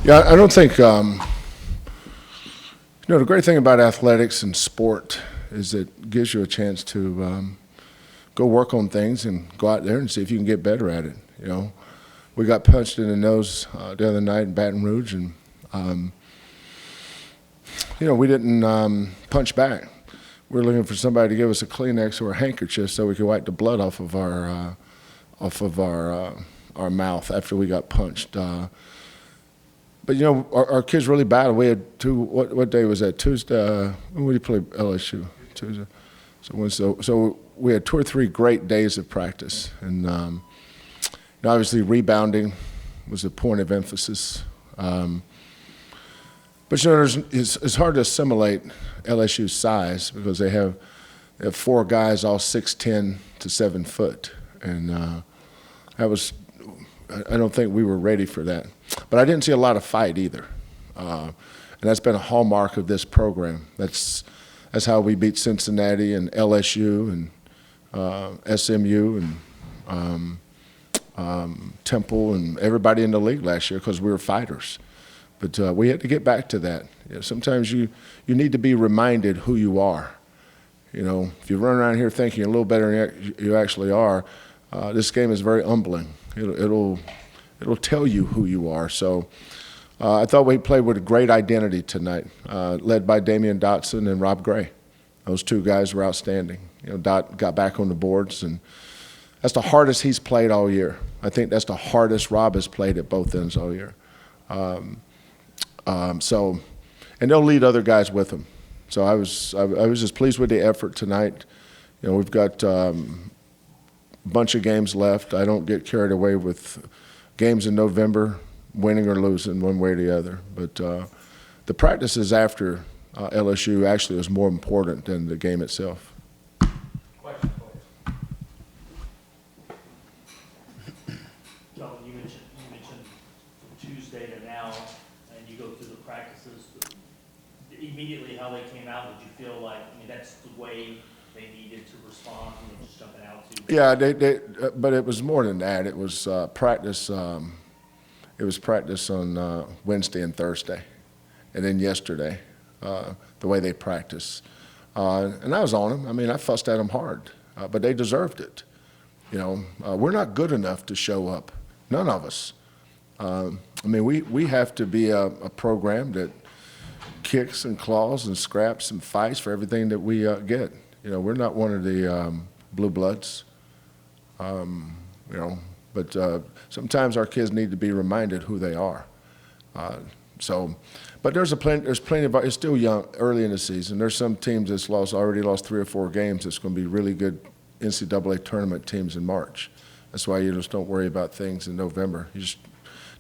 Yeah, I don't think, the great thing about athletics and sport is it gives you a chance to go work on things and go out there and see if you can get better at it. We got punched in the nose the other night in Baton Rouge, and we didn't punch back. We were looking for somebody to give us a Kleenex or a handkerchief so we could wipe the blood off of our mouth after we got punched. But our kids really battled. We had two. What day was that? Tuesday. When did you play LSU? Tuesday. So we had 2 or 3 great days of practice, and obviously rebounding was a point of emphasis. But it's hard to assimilate LSU's size because they have 4 guys all 6'10" to 7 foot, and that was. I don't think we were ready for that. But I didn't see a lot of fight either, and that's been a hallmark of this program. That's how we beat Cincinnati and LSU and SMU and Temple and everybody in the league last year because we were fighters. But we had to get back to that. Sometimes you need to be reminded who you are. If you run around here thinking you're a little better than you actually are, this game is very humbling. It'll tell you who you are. So I thought we played with a great identity tonight, led by Damian Dotson and Rob Gray. Those 2 guys were outstanding. Dot got back on the boards, and that's the hardest he's played all year. I think that's the hardest Rob has played at both ends all year. And they'll lead other guys with them. So I was just pleased with the effort tonight. We've got a bunch of games left. I don't get carried away with games in November, winning or losing one way or the other. But the practices after LSU actually was more important than the game itself. Question, please. John, you mentioned from Tuesday to now, and you go through the practices. Immediately, how they came out, did you feel like that's the way they needed to respond, just jumping out to? Yeah, but it was more than that. It was practice. It was practice on Wednesday and Thursday, and then yesterday, the way they practice. And I was on them. I fussed at them hard, but they deserved it. We're not good enough to show up. None of us. We have to be a program that kicks and claws and scraps and fights for everything that we get. We're not one of the blue bloods. But sometimes our kids need to be reminded who they are. But there's plenty of. It's still young, early in the season. There's some teams that's already lost 3 or 4 games. That's going to be really good NCAA tournament teams in March. That's why you just don't worry about things in November. You just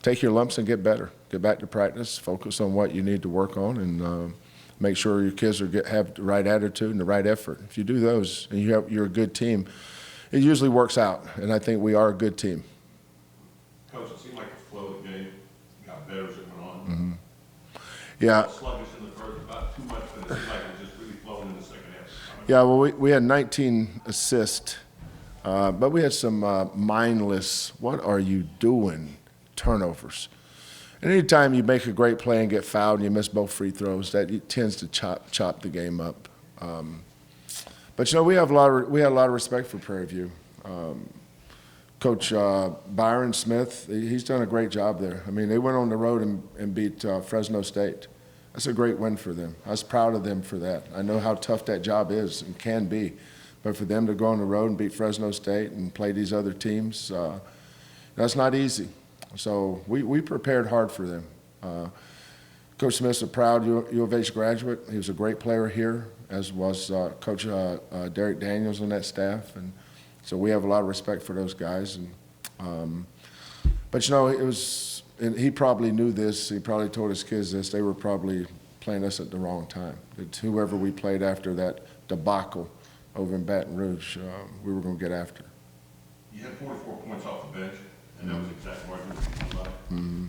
take your lumps and get better. Get back to practice. Focus on what you need to work on, and make sure your kids have the right attitude and the right effort. If you do those, and you're a good team, it usually works out. And I think we are a good team. Coach, it seemed like the flow of the game got better as it went on. Mm-hmm. Yeah. Sluggish in the first, about too much, but it seemed like it was just really flowing in the second half. Yeah, well, we had 19 assists, but we had some mindless, what are you doing, turnovers. And anytime you make a great play and get fouled and you miss both free throws, that tends to chop the game up. But we had a lot of respect for Prairie View. Coach Byron Smith, he's done a great job there. They went on the road and beat Fresno State. That's a great win for them. I was proud of them for that. I know how tough that job is and can be. But for them to go on the road and beat Fresno State and play these other teams, that's not easy. So we prepared hard for them. Coach Smith's a proud U of H graduate. He was a great player here, as was Coach Derek Daniels on that staff. And so we have a lot of respect for those guys. But it was, and he probably knew this. He probably told his kids this. They were probably playing us at the wrong time. That whoever we played after that debacle over in Baton Rouge, we were going to get after. You had 44 points off the bench, and that was exactly what you were about.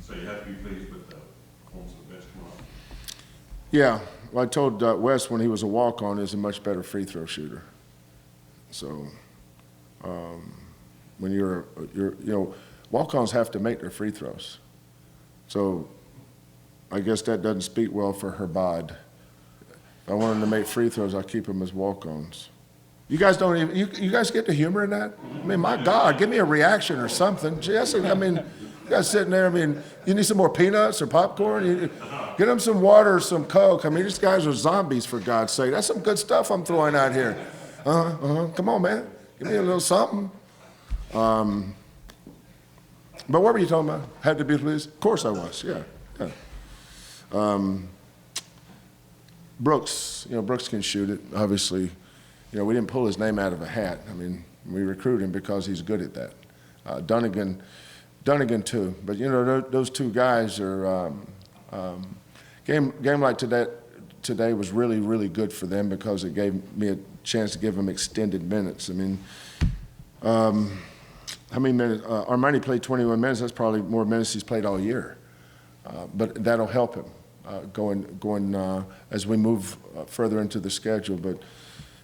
So you have to be pleased with the performance of the bench tomorrow. Yeah, well, I told Wes when he was a walk-on, he's a much better free throw shooter. So when you're walk-ons have to make their free throws. So I guess that doesn't speak well for her bod. If I want them to make free throws, I keep them as walk-ons. You guys don't even, you guys get the humor in that? I mean, my God, give me a reaction or something. Jesse, I mean, you guys sitting there, I mean, you need some more peanuts or popcorn? Get them some water or some Coke. I mean, these guys are zombies, for God's sake. That's some good stuff I'm throwing out here. Come on, man. Give me a little something. But what were you talking about? Had to be pleased? Of course I was, yeah. Brooks, Brooks can shoot it, obviously. We didn't pull his name out of a hat. I mean, we recruit him because he's good at that. Dunnigan too. But, those two guys are, game like today was really, really good for them because it gave me a chance to give them extended minutes. I mean, how many minutes? Armani played 21 minutes. That's probably more minutes he's played all year. But that'll help him going as we move further into the schedule. But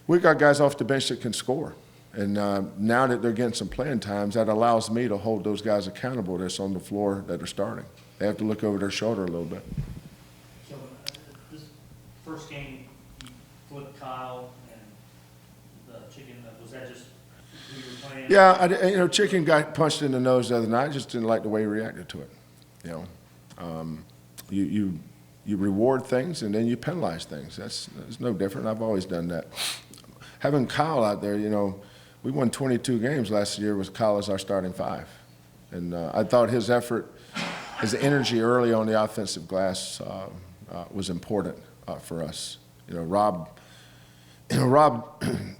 we got guys off the bench that can score. And now that they're getting some playing times, that allows me to hold those guys accountable that's on the floor that are starting. They have to look over their shoulder a little bit. So this first game, you flipped Kyle and the chicken, was that just who you were playing? Yeah, Chicken got punched in the nose the other night. I just didn't like the way he reacted to it. You reward things and then you penalize things. That's no different. I've always done that. Having Kyle out there, we won 22 games last year with Kyle as our starting five. And I thought his effort, his energy early on the offensive glass was important for us. Rob,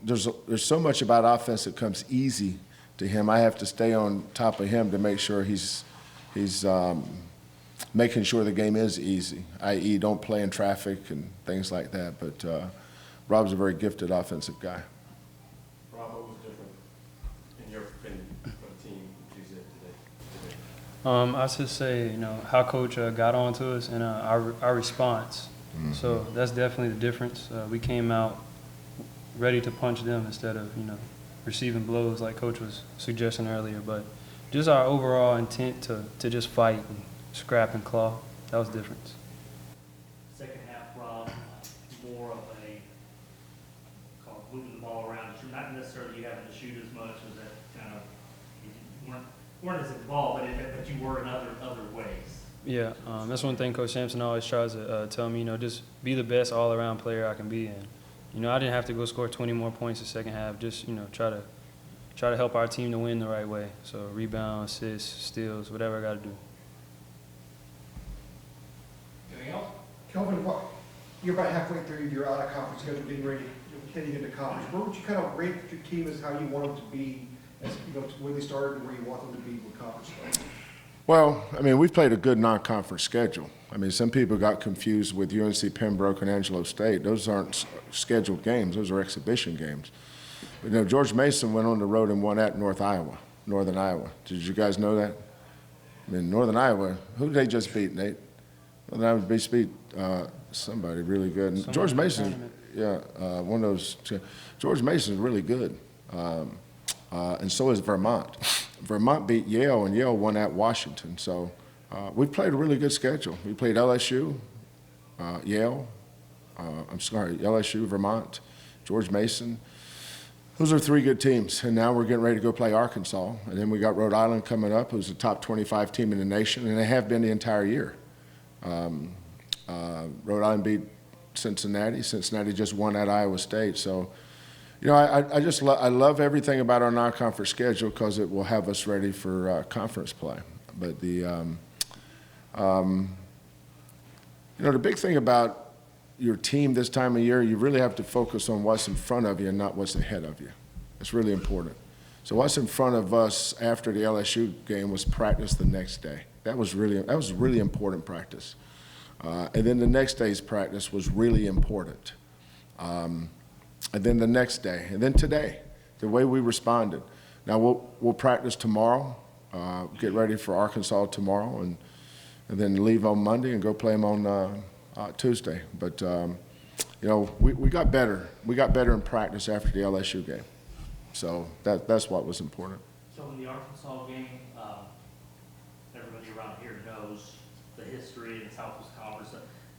there's so much about offense that comes easy to him. I have to stay on top of him to make sure he's making sure the game is easy, i.e. don't play in traffic and things like that. But Rob's a very gifted offensive guy. Rob, what was different, in your opinion, for the team Tuesday today? I should say, how Coach got on to us and our response. Mm-hmm. So that's definitely the difference. We came out ready to punch them instead of, receiving blows like Coach was suggesting earlier. But just our overall intent to just fight and scrap and claw, that was the difference. Second half, Rob, more of a moving the ball around. Not necessarily you having to shoot as much as that kind of you weren't as involved, but you were in other ways. Yeah, that's one thing Coach Sampson always tries to tell me. Just be the best all-around player I can be. And I didn't have to go score 20 more points the second half. Just try to help our team to win the right way. So rebound, assists, steals, whatever I got to do. Anything else? Kelvin, you're about halfway through your out-of-conference schedule, getting ready, heading into conference. Where would you kind of rate your team as how you want them to be, as when they started, and where you want them to be with conference play? Well, we've played a good non-conference schedule. Some people got confused with UNC Pembroke and Angelo State. Those aren't scheduled games. Those are exhibition games. But, George Mason went on the road and won at Northern Iowa. Did you guys know that? Northern Iowa, who did they just beat, Nate? Northern Iowa beat somebody really good. And George Mason, one of those. George Mason is really good. And so is Vermont. Vermont beat Yale, and Yale won at Washington. So we played a really good schedule. We played LSU, Yale, LSU, Vermont, George Mason. Those are three good teams. And now we're getting ready to go play Arkansas. And then we got Rhode Island coming up, who's a top 25 team in the nation, and they have been the entire year. Rhode Island beat Cincinnati. Cincinnati just won at Iowa State. So, I love everything about our non-conference schedule because it will have us ready for conference play. But the big thing about your team this time of year, you really have to focus on what's in front of you and not what's ahead of you. It's really important. So what's in front of us after the LSU game was practice the next day. That was really important practice. And then the next day's practice was really important. And then the next day, and then today, the way we responded. Now we'll practice tomorrow, get ready for Arkansas tomorrow, and then leave on Monday and go play them on Tuesday. But we got better. We got better in practice after the LSU game. So that's what was important. So in the Arkansas game, everybody around here knows the history and the Southwest Conference,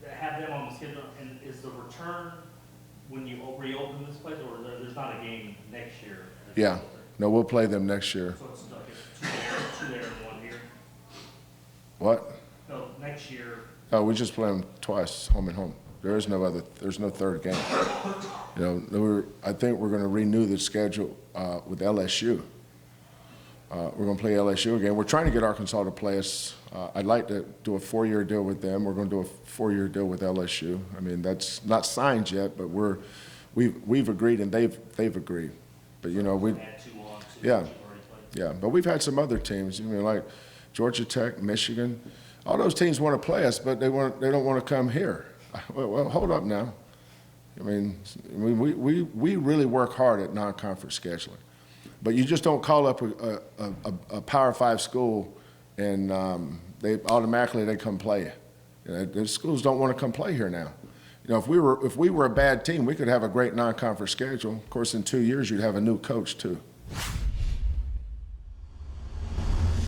have them on the schedule, and is the return when you reopen this place, or there's not a game next year? Yeah. No, we'll play them next year. So it's like two there and one here? What? No, next year, Oh, we just play them twice, home and home. There's no third game. You know, I think we're going to renew the schedule with LSU. We're going to play LSU again. We're trying to get Arkansas to play us. I'd like to do a 4-year deal with them. We're going to do a 4-year deal with LSU. I mean, that's not signed yet, but we've agreed and they've agreed. But you know, add 2 on, 2 Yeah. that you've already played. yeah. But we've had some other teams. You know, like Georgia Tech, Michigan. All those teams want to play us, but they don't want to come here. Well, hold up now. I mean, we really work hard at non-conference scheduling. But you just don't call up a Power 5 school and they automatically come play you. You know, the schools don't want to come play here now. You know, if we were a bad team, we could have a great non-conference schedule. Of course, in 2 years, you'd have a new coach too.